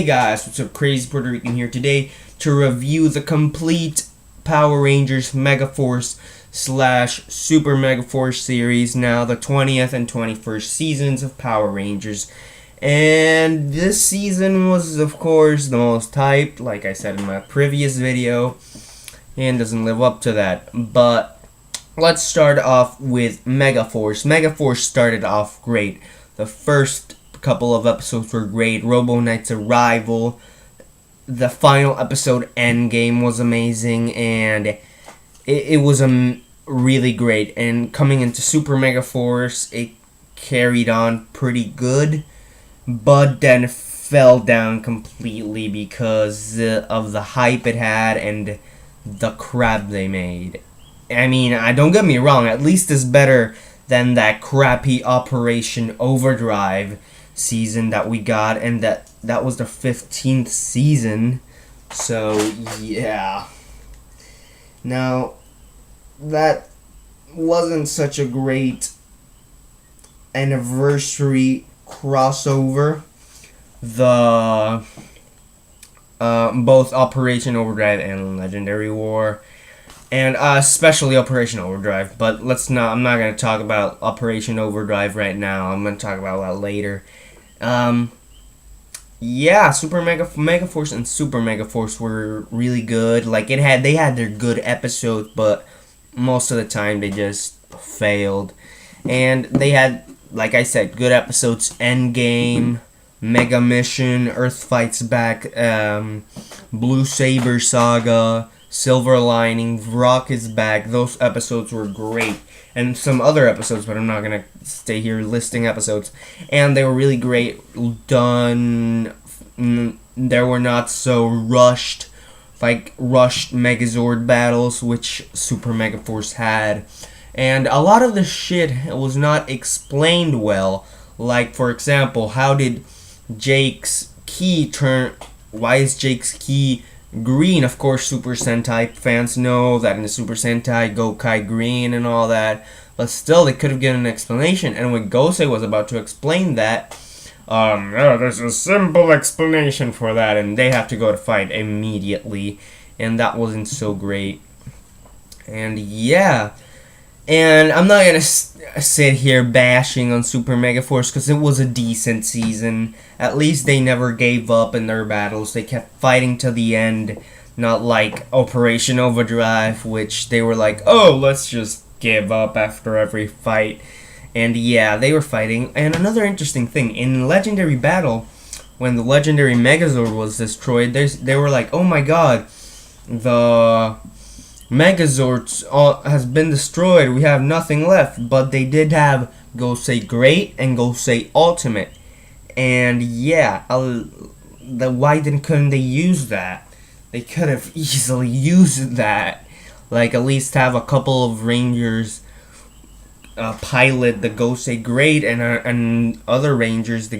Hey guys, what's up? Crazy Puerto Rican here today to review the complete Power Rangers Megaforce / Super Megaforce series, now the 20th and 21st seasons of Power Rangers. And this season was, of course, the most hyped, like I said in my previous video, and doesn't live up to that. But let's start off with Megaforce. Megaforce started off great. The first couple of episodes were great. Robo Knight's arrival, the final episode, Endgame, was amazing, and it was really great. And coming into Super Megaforce, it carried on pretty good, but then fell down completely because of the hype it had and the crap they made. I mean, don't get me wrong, at least it's better than that crappy Operation Overdrive season that we got, and that was the 15th season. So yeah, now that wasn't such a great anniversary crossover. The both Operation Overdrive and Legendary War, and especially Operation Overdrive. But I'm not going to talk about Operation Overdrive right now. I'm going to talk about that later. Yeah, Megaforce and Super Megaforce were really good. Like, they had their good episodes, but most of the time they just failed. And they had, like I said, good episodes: Endgame, Mega Mission, Earth Fights Back, Blue Saber Saga, Silver Lining, Rock is Back. Those episodes were great. And some other episodes, but I'm not going to stay here listing episodes. And they were really great done. There were not so rushed Megazord battles, which Super Megaforce had. And a lot of the shit was not explained well. Like, for example, how did Jake's key turn... Why is Jake's key green? Of course, Super Sentai fans know that in the Super Sentai, Gokai green and all that. But still, they could have given an explanation. And when Gosei was about to explain that, there's a simple explanation for that, and they have to go to fight immediately. And that wasn't so great. And yeah. And I'm not going to sit here bashing on Super Megaforce because it was a decent season. At least they never gave up in their battles. They kept fighting to the end. Not like Operation Overdrive, which they were like, oh, let's just give up after every fight. And yeah, they were fighting. And another interesting thing, in Legendary Battle, when the Legendary Megazord was destroyed, they were like, oh my god, the Megazord has been destroyed, we have nothing left. But they did have Gosei Great and Gosei Ultimate. And yeah, why couldn't they use that? They could have easily used that. Like, at least have a couple of Rangers pilot the Gosei Great, and other Rangers the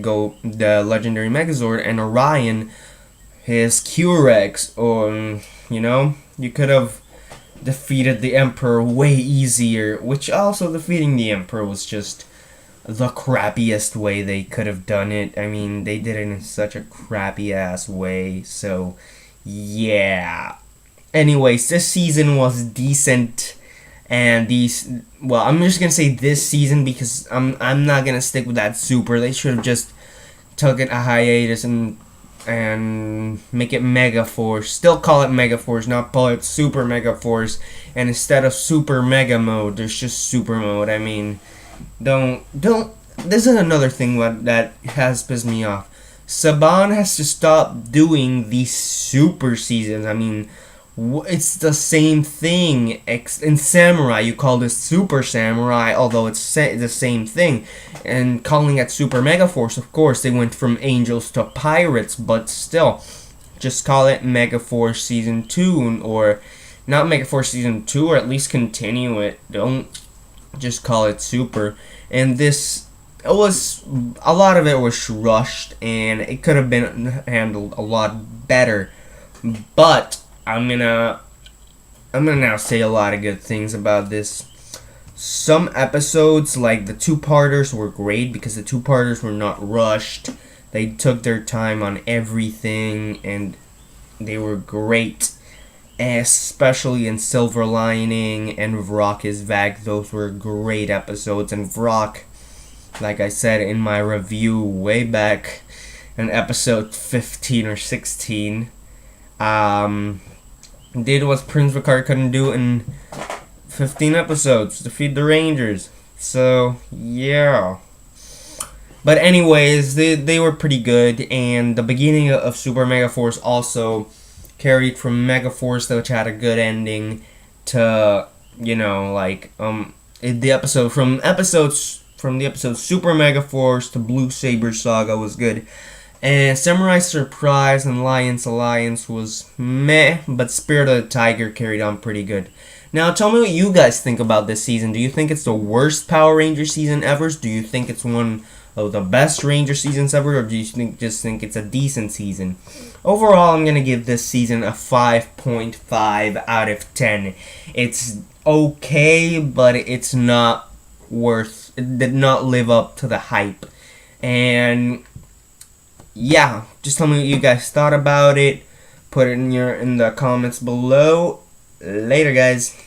Legendary Megazord, and Orion his Q-Rex. Or, you could have defeated the Emperor way easier, which also defeating the Emperor was just the crappiest way they could have done it. I mean, they did it in such a crappy ass way. So yeah, anyways, this season was decent. And I'm just gonna say this season because I'm not gonna stick with that Super. They should have just took it a hiatus and make it Megaforce. Still call it Megaforce, not call it Super Megaforce. And instead of Super Mega Mode, there's just Super Mode. I mean, don't. This is another thing that has pissed me off. Saban has to stop doing these super seasons. I mean, it's the same thing. In Samurai, you call this Super Samurai, although it's the same thing. And calling it Super Megaforce, of course, they went from angels to pirates, but still, just call it Megaforce Season 2, or not Megaforce Season 2, or at least continue it. Don't just call it Super. And a lot of it was rushed, and it could have been handled a lot better. But I'm gonna now say a lot of good things about this. Some episodes, like the two-parters, were great because the two-parters were not rushed. They took their time on everything, and they were great. Especially in Silver Lining and Vrock is Back. Those were great episodes. And Vrock, like I said in my review way back in episode 15 or 16, did what Prince Picard couldn't do in 15 episodes, defeat the Rangers. So, yeah. But anyways, they were pretty good, and the beginning of Super Megaforce also carried from Megaforce, which had a good ending, to, the episode from the episode Super Megaforce to Blue Saber Saga was good. And Samurai Surprise and Lions Alliance was meh, but Spirit of the Tiger carried on pretty good. Now, tell me what you guys think about this season. Do you think it's the worst Power Ranger season ever? Do you think it's one of the best Ranger seasons ever? Or do you just think it's a decent season? Overall, I'm going to give this season a 5.5 out of 10. It's okay, but it's not worth... It did not live up to the hype. And... yeah, just tell me what you guys thought about it. Put it in the comments below. Later, guys.